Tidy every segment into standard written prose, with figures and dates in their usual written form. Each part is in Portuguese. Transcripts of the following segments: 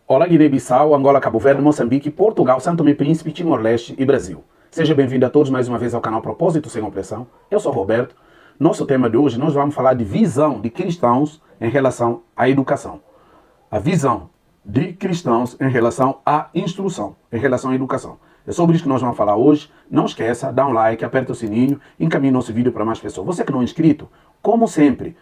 Olá, Guiné-Bissau, Angola, Cabo Verde, Moçambique, Portugal, São Tomé e Príncipe, Timor-Leste e Brasil. Seja bem-vindo a todos mais uma vez ao canal Propósito Sem Opressão. Eu sou Roberto. Nosso tema de hoje, nós vamos falar de visão de cristãos em relação à educação. A visão de cristãos em relação à instrução, em relação à educação. É sobre isso que nós vamos falar hoje. Não esqueça, dá um like, aperta o sininho, encaminhe nosso vídeo para mais pessoas. Você que não é inscrito, como sempre,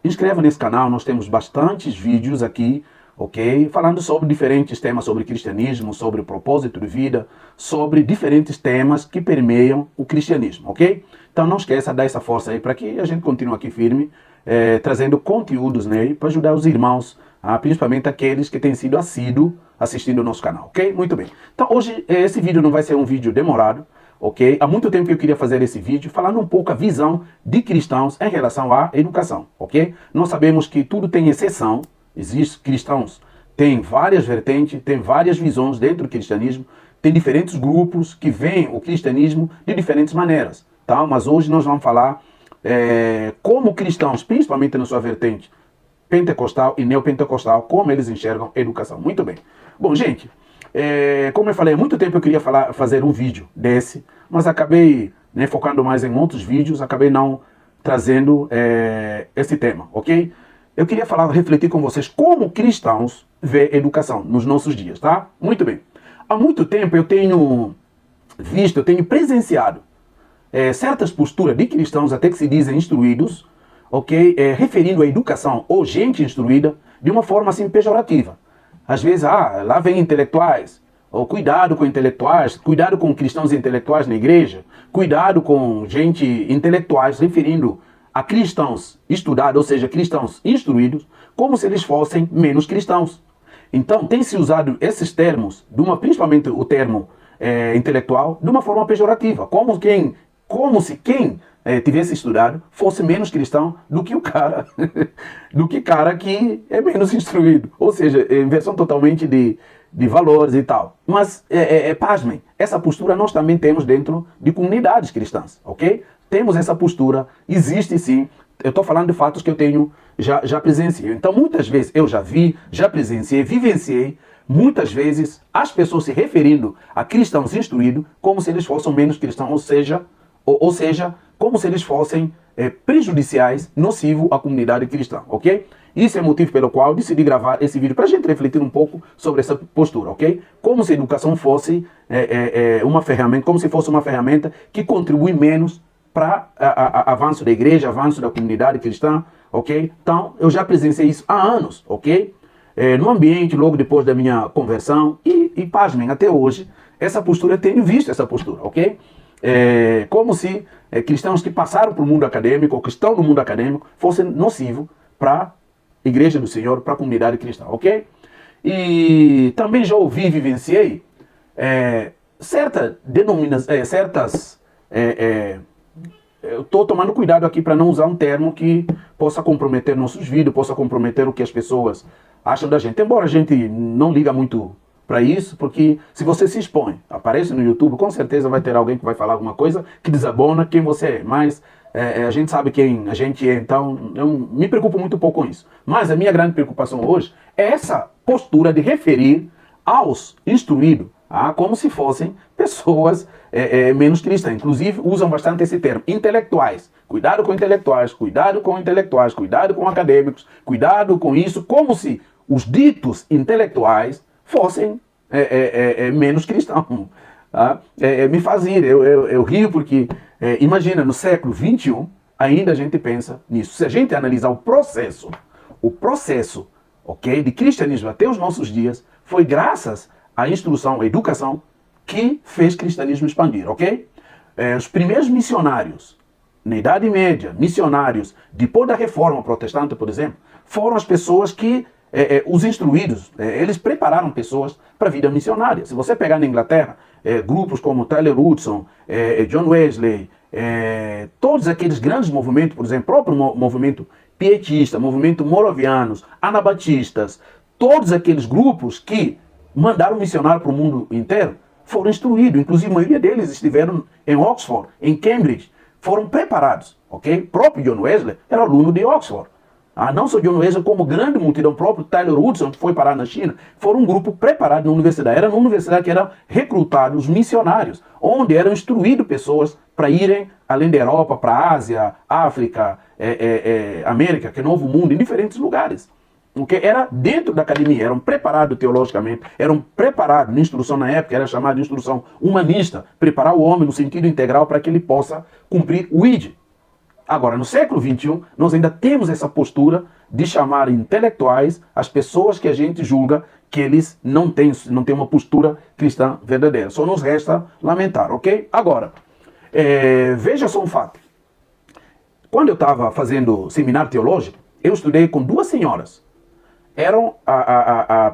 inscreva nesse canal. Nós temos bastantes vídeos aqui, ok? Falando sobre diferentes temas, sobre cristianismo, sobre o propósito de vida, sobre diferentes temas que permeiam o cristianismo, ok? Então não esqueça, dá essa força aí para que a gente continue aqui firme, trazendo conteúdos, né, para ajudar os irmãos, principalmente aqueles que têm sido assíduos assistindo o nosso canal, ok? Muito bem. Então hoje esse vídeo não vai ser um vídeo demorado, ok? Há muito tempo que eu queria fazer esse vídeo falando um pouco a visão de cristãos em relação à educação, ok? Nós sabemos que tudo tem exceção. Existem cristãos, tem várias vertentes, tem várias visões dentro do cristianismo, tem diferentes grupos que veem o cristianismo de diferentes maneiras, tá? Mas hoje nós vamos falar como cristãos, principalmente na sua vertente pentecostal e neopentecostal, como eles enxergam a educação. Muito bem. Bom, gente, como eu falei, há muito tempo eu queria fazer um vídeo desse, mas acabei, né, focando mais em outros vídeos, acabei não trazendo esse tema, ok? Eu queria refletir com vocês como cristãos vê educação nos nossos dias, tá? Muito bem. Há muito tempo eu tenho visto, eu tenho presenciado certas posturas de cristãos até que se dizem instruídos, ok? Referindo a educação ou gente instruída de uma forma assim pejorativa. Às vezes, lá vem intelectuais, ou cuidado com intelectuais, cuidado com cristãos intelectuais na igreja, cuidado com gente intelectuais, referindo a cristãos estudados, ou seja, cristãos instruídos, como se eles fossem menos cristãos. Então, tem-se usado esses termos, principalmente o termo intelectual, de uma forma pejorativa, como se quem tivesse estudado fosse menos cristão do que o cara, que é menos instruído. Ou seja, inversão totalmente de valores e tal. Mas, pasmem, essa postura nós também temos dentro de comunidades cristãs, ok? Temos essa postura, existe sim. Eu estou falando de fatos que eu tenho, já presenciei. Então, muitas vezes eu já vi, já presenciei, vivenciei, muitas vezes as pessoas se referindo a cristãos instruídos como se eles fossem menos cristãos, ou seja, como se eles fossem prejudiciais, nocivos à comunidade cristã, ok? Isso é o motivo pelo qual eu decidi gravar esse vídeo, para a gente refletir um pouco sobre essa postura, ok? Como se a educação fosse uma ferramenta, como se fosse uma ferramenta que contribui menos para avanço da igreja, avanço da comunidade cristã, ok? Então, eu já presenciei isso há anos, ok? No ambiente, logo depois da minha conversão, e pasmem, até hoje, essa postura, eu tenho visto essa postura, ok? Como se cristãos que passaram para o mundo acadêmico, ou que estão no mundo acadêmico, fossem nocivos para a igreja do Senhor, para a comunidade cristã, ok? E também já ouvi e vivenciei certas eu estou tomando cuidado aqui para não usar um termo que possa comprometer nossos vídeos, possa comprometer o que as pessoas acham da gente. Embora a gente não liga muito para isso, porque se você se expõe, aparece no YouTube, com certeza vai ter alguém que vai falar alguma coisa que desabona quem você é. Mas a gente sabe quem a gente é, então eu me preocupo muito pouco com isso. Mas a minha grande preocupação hoje é essa postura de referir aos instruídos como se fossem pessoas menos cristãs. Inclusive, usam bastante esse termo, intelectuais. Cuidado com intelectuais, cuidado com intelectuais, cuidado com acadêmicos, cuidado com isso, como se os ditos intelectuais fossem menos cristãos. Me faz rir, eu rio porque, imagina, no século XXI, ainda a gente pensa nisso. Se a gente analisar o processo, ok, de cristianismo até os nossos dias, foi graças à instrução, à educação, que fez o cristianismo expandir, ok? Os primeiros missionários, na Idade Média, missionários, depois da Reforma Protestante, por exemplo, foram as pessoas que, os instruídos, eles prepararam pessoas para a vida missionária. Se você pegar na Inglaterra, grupos como Tyler Hudson, John Wesley, todos aqueles grandes movimentos, por exemplo, o próprio movimento pietista, movimento moravianos, anabatistas, todos aqueles grupos que mandaram missionário para o mundo inteiro, foram instruídos. Inclusive, a maioria deles estiveram em Oxford, em Cambridge, foram preparados, ok? O próprio John Wesley era aluno de Oxford. Não só John Wesley, como grande multidão, próprio Tyler Woodson, que foi parar na China, foram um grupo preparado na universidade. Era na universidade que eram recrutados missionários, onde eram instruídos pessoas para irem além da Europa, para a Ásia, África, América, que é Novo Mundo, em diferentes lugares. Porque era dentro da academia, eram preparados teologicamente, eram preparados na instrução na época, era chamada de instrução humanista, preparar o homem no sentido integral para que ele possa cumprir o ID. Agora, no século XXI, nós ainda temos essa postura de chamar intelectuais as pessoas que a gente julga que eles não têm uma postura cristã verdadeira. Só nos resta lamentar, ok? Agora, veja só um fato. Quando eu estava fazendo seminário teológico, eu estudei com duas senhoras. Eram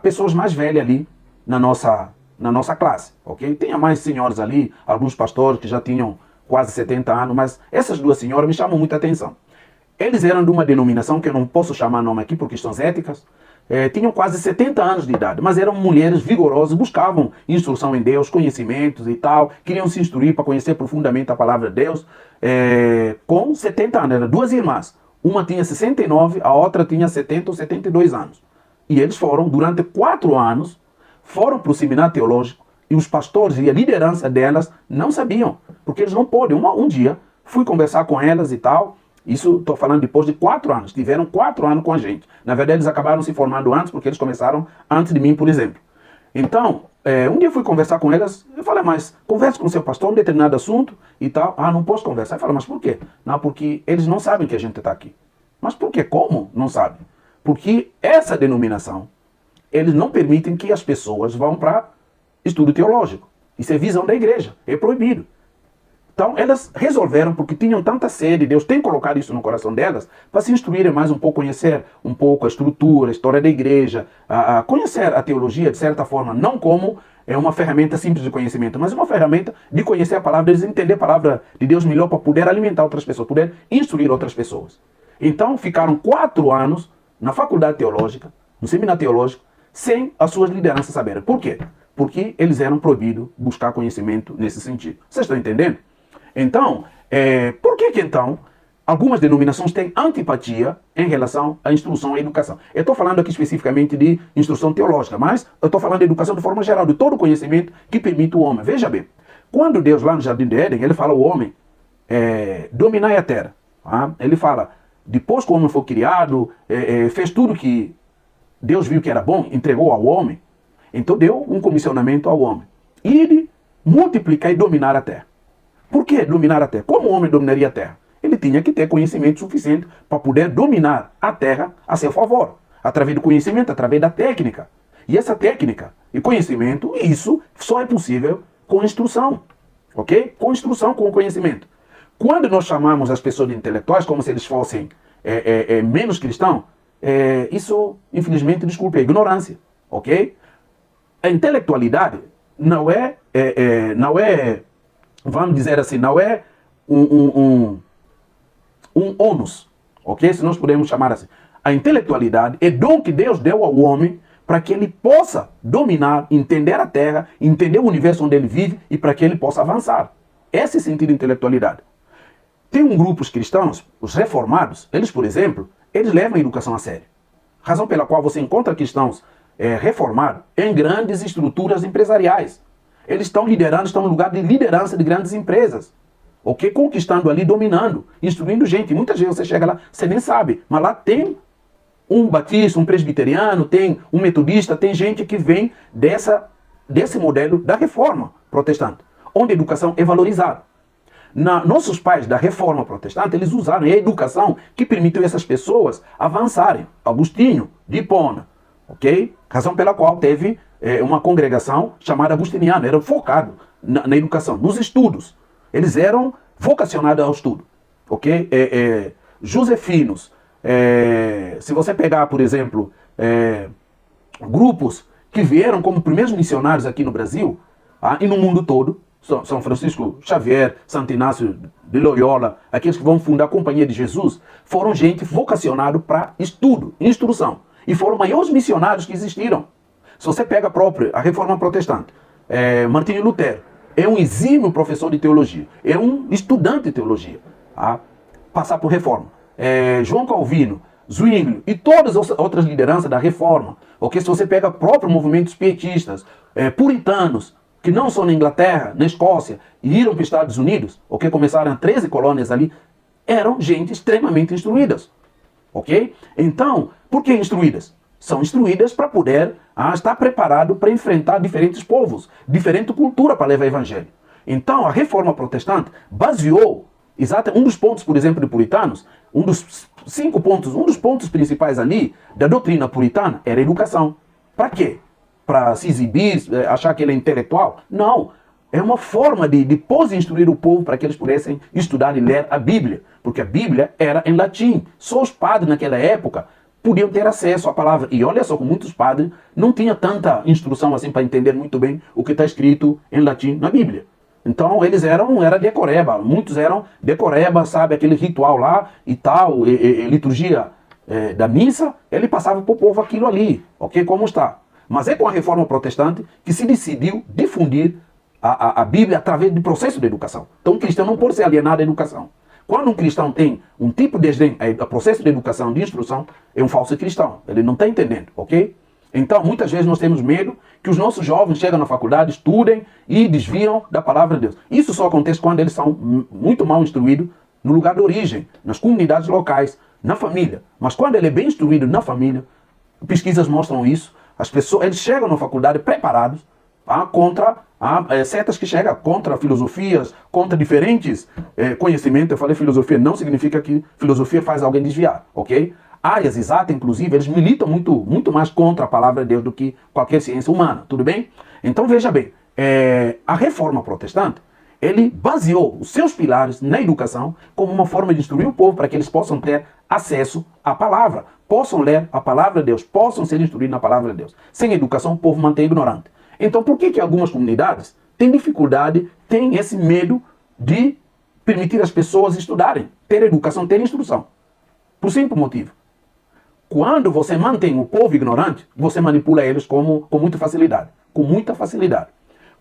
pessoas mais velhas ali na nossa classe, ok? Tinha mais senhoras ali, alguns pastores que já tinham quase 70 anos, mas essas duas senhoras me chamam muita atenção. Eles eram de uma denominação que eu não posso chamar nome aqui por questões éticas, tinham quase 70 anos de idade, mas eram mulheres vigorosas, buscavam instrução em Deus, conhecimentos e tal, queriam se instruir para conhecer profundamente a palavra de Deus, com 70 anos, eram duas irmãs. Uma tinha 69, a outra tinha 70 ou 72 anos. E eles foram, durante 4 anos, foram para o seminário teológico, e os pastores e a liderança delas não sabiam, porque eles não podem. Um dia, fui conversar com elas e tal, isso estou falando depois de 4 anos, tiveram 4 anos com a gente. Na verdade, eles acabaram se formando antes, porque eles começaram antes de mim, por exemplo. Então, um dia fui conversar com elas, eu falei, mas converse com o seu pastor um determinado assunto e tal. Não posso conversar. Eu falei, mas por quê? Não, porque eles não sabem que a gente está aqui. Mas por quê? Como? Não sabem. Porque essa denominação, eles não permitem que as pessoas vão para estudo teológico. Isso é visão da igreja, é proibido. Então elas resolveram, porque tinham tanta sede, Deus tem colocado isso no coração delas, para se instruírem mais um pouco, conhecer um pouco a estrutura, a história da igreja, conhecer a teologia de certa forma, não como uma ferramenta simples de conhecimento, mas uma ferramenta de conhecer a palavra, de entender a palavra de Deus melhor para poder alimentar outras pessoas, poder instruir outras pessoas. Então ficaram 4 anos na faculdade teológica, no seminário teológico, sem as suas lideranças saberem. Por quê? Porque eles eram proibidos buscar conhecimento nesse sentido. Vocês estão entendendo? Então, por que então algumas denominações têm antipatia em relação à instrução e educação? Eu estou falando aqui especificamente de instrução teológica, mas eu estou falando de educação de forma geral, de todo o conhecimento que permite o homem. Veja bem, quando Deus lá no Jardim de Éden, ele fala ao homem, dominai a terra. Ele fala, depois que o homem foi criado, fez tudo que Deus viu que era bom, entregou ao homem, então deu um comissionamento ao homem. Ir, multiplicar e dominar a terra. Por que dominar a terra? Como o homem dominaria a terra? Ele tinha que ter conhecimento suficiente para poder dominar a terra a seu favor. Através do conhecimento, através da técnica. E essa técnica e conhecimento, isso só é possível com instrução. Ok? Com instrução, com conhecimento. Quando nós chamamos as pessoas de intelectuais como se eles fossem menos cristãos, isso, infelizmente, desculpe, é ignorância. Ok? A intelectualidade não é, vamos dizer assim, não é um ônus, ok? Se nós podemos chamar assim. A intelectualidade é dom que Deus deu ao homem para que ele possa dominar, entender a terra, entender o universo onde ele vive e para que ele possa avançar. Esse é o sentido de intelectualidade. Tem grupos cristãos, os reformados, eles, por exemplo, eles levam a educação a sério. Razão pela qual você encontra cristãos reformados em grandes estruturas empresariais. Eles estão liderando, estão no lugar de liderança de grandes empresas. Ok? Conquistando ali, dominando, instruindo gente. Muitas vezes você chega lá, você nem sabe, mas lá tem um batista, um presbiteriano, tem um metodista, tem gente que vem desse modelo da reforma protestante, onde a educação é valorizada. Nossos pais da reforma protestante, eles usaram a educação que permitiu essas pessoas avançarem. Agostinho, de Hipona, ok? Razão pela qual teve uma congregação chamada agustiniana, era focado na educação, nos estudos. Eles eram vocacionados ao estudo, ok? Josefinos, se você pegar, por exemplo, grupos que vieram como primeiros missionários aqui no Brasil e no mundo todo, São Francisco Xavier, Santo Inácio de Loyola, aqueles que vão fundar a Companhia de Jesus, foram gente vocacionada para estudo, instrução. E foram maiores missionários que existiram. Se você pega a Reforma Protestante, Martinho Lutero é um exímio professor de teologia, é um estudante de teologia, passar por reforma. João Calvino, Zwingli e todas as outras lideranças da reforma, ok? Se você pega próprios movimentos pietistas, puritanos, que não são na Inglaterra, na Escócia, e iram para os Estados Unidos, ok? Começaram 13 colônias ali, eram gente extremamente instruídas, ok? Então, por que instruídas? São instruídas para poder estar preparado para enfrentar diferentes povos, diferente cultura para levar o evangelho. Então, a reforma protestante baseou, um dos pontos, por exemplo, de puritanos, um dos 5 pontos, um dos pontos principais ali da doutrina puritana era a educação. Para quê? Para se exibir, achar que ele é intelectual? Não. É uma forma de depois instruir o povo para que eles pudessem estudar e ler a Bíblia. Porque a Bíblia era em latim. Só os padres naquela época podiam ter acesso à palavra. E olha só, com muitos padres não tinha tanta instrução assim para entender muito bem o que está escrito em latim na Bíblia. Então eles era decoreba, muitos eram decoreba, sabe, aquele ritual lá e tal, liturgia da missa, ele passava para o povo aquilo ali, ok? Como está. Mas é com a reforma protestante que se decidiu difundir a Bíblia através do processo de educação. Então o cristão não pode ser alienado à educação. Quando um cristão tem um tipo de desdém ao processo de educação, de instrução, é um falso cristão. Ele não está entendendo, ok? Então, muitas vezes nós temos medo que os nossos jovens chegam na faculdade, estudem e desviam da palavra de Deus. Isso só acontece quando eles são muito mal instruídos no lugar de origem, nas comunidades locais, na família. Mas quando ele é bem instruído na família, pesquisas mostram isso, as pessoas, eles chegam na faculdade preparados contra setas que chegam contra filosofias, contra diferentes conhecimentos. Eu falei filosofia, não significa que filosofia faz alguém desviar, ok? Áreas exatas, inclusive, eles militam muito mais contra a palavra de Deus do que qualquer ciência humana, tudo bem? Então veja bem, a reforma protestante, ele baseou os seus pilares na educação como uma forma de instruir o povo para que eles possam ter acesso à palavra, possam ler a palavra de Deus, possam ser instruídos na palavra de Deus. Sem educação, o povo mantém ignorante. Então por que algumas comunidades têm dificuldade, têm esse medo de permitir as pessoas estudarem, ter educação, ter instrução? Por simples motivo. Quando você mantém o povo ignorante, você manipula eles com muita facilidade. Com muita facilidade.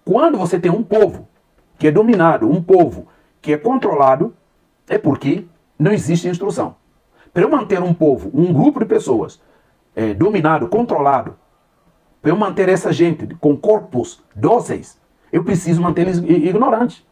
Quando você tem um povo que é dominado, um povo que é controlado, é porque não existe instrução. Para eu manter um povo, um grupo de pessoas dominado, controlado, para eu manter essa gente com corpos dóceis, eu preciso manter eles ignorantes.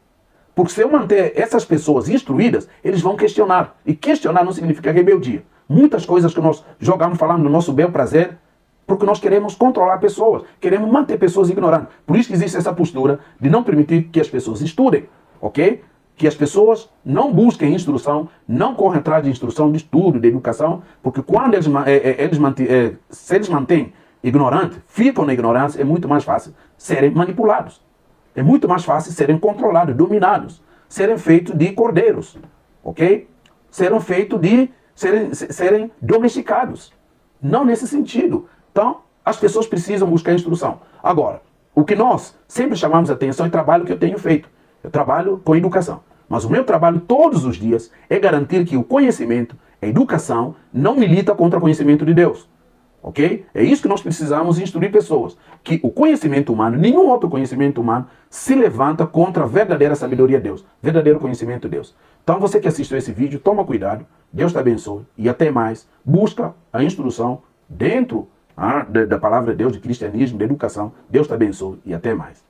Porque se eu manter essas pessoas instruídas, eles vão questionar. E questionar não significa rebeldia. Muitas coisas que nós jogamos, falamos no nosso bel prazer, porque nós queremos controlar pessoas, queremos manter pessoas ignorantes. Por isso que existe essa postura de não permitir que as pessoas estudem, ok? Que as pessoas não busquem instrução, não correm atrás de instrução, de estudo, de educação, porque quando se eles mantêm ignorantes, ficam na ignorância, é muito mais fácil serem manipulados. É muito mais fácil serem controlados, dominados, serem feitos de cordeiros, ok? Serem feitos de serem domesticados. Não nesse sentido. Então, as pessoas precisam buscar instrução. Agora, o que nós sempre chamamos a atenção é o trabalho que eu tenho feito. Eu trabalho com educação. Mas o meu trabalho todos os dias é garantir que o conhecimento, a educação, não milita contra o conhecimento de Deus. Ok? É isso que nós precisamos instruir pessoas. Que o conhecimento humano, nenhum outro conhecimento humano, se levanta contra a verdadeira sabedoria de Deus. Verdadeiro conhecimento de Deus. Então você que assistiu esse vídeo, toma cuidado. Deus te abençoe. E até mais. Busca a instrução dentro da palavra de Deus, de cristianismo, de educação. Deus te abençoe. E até mais.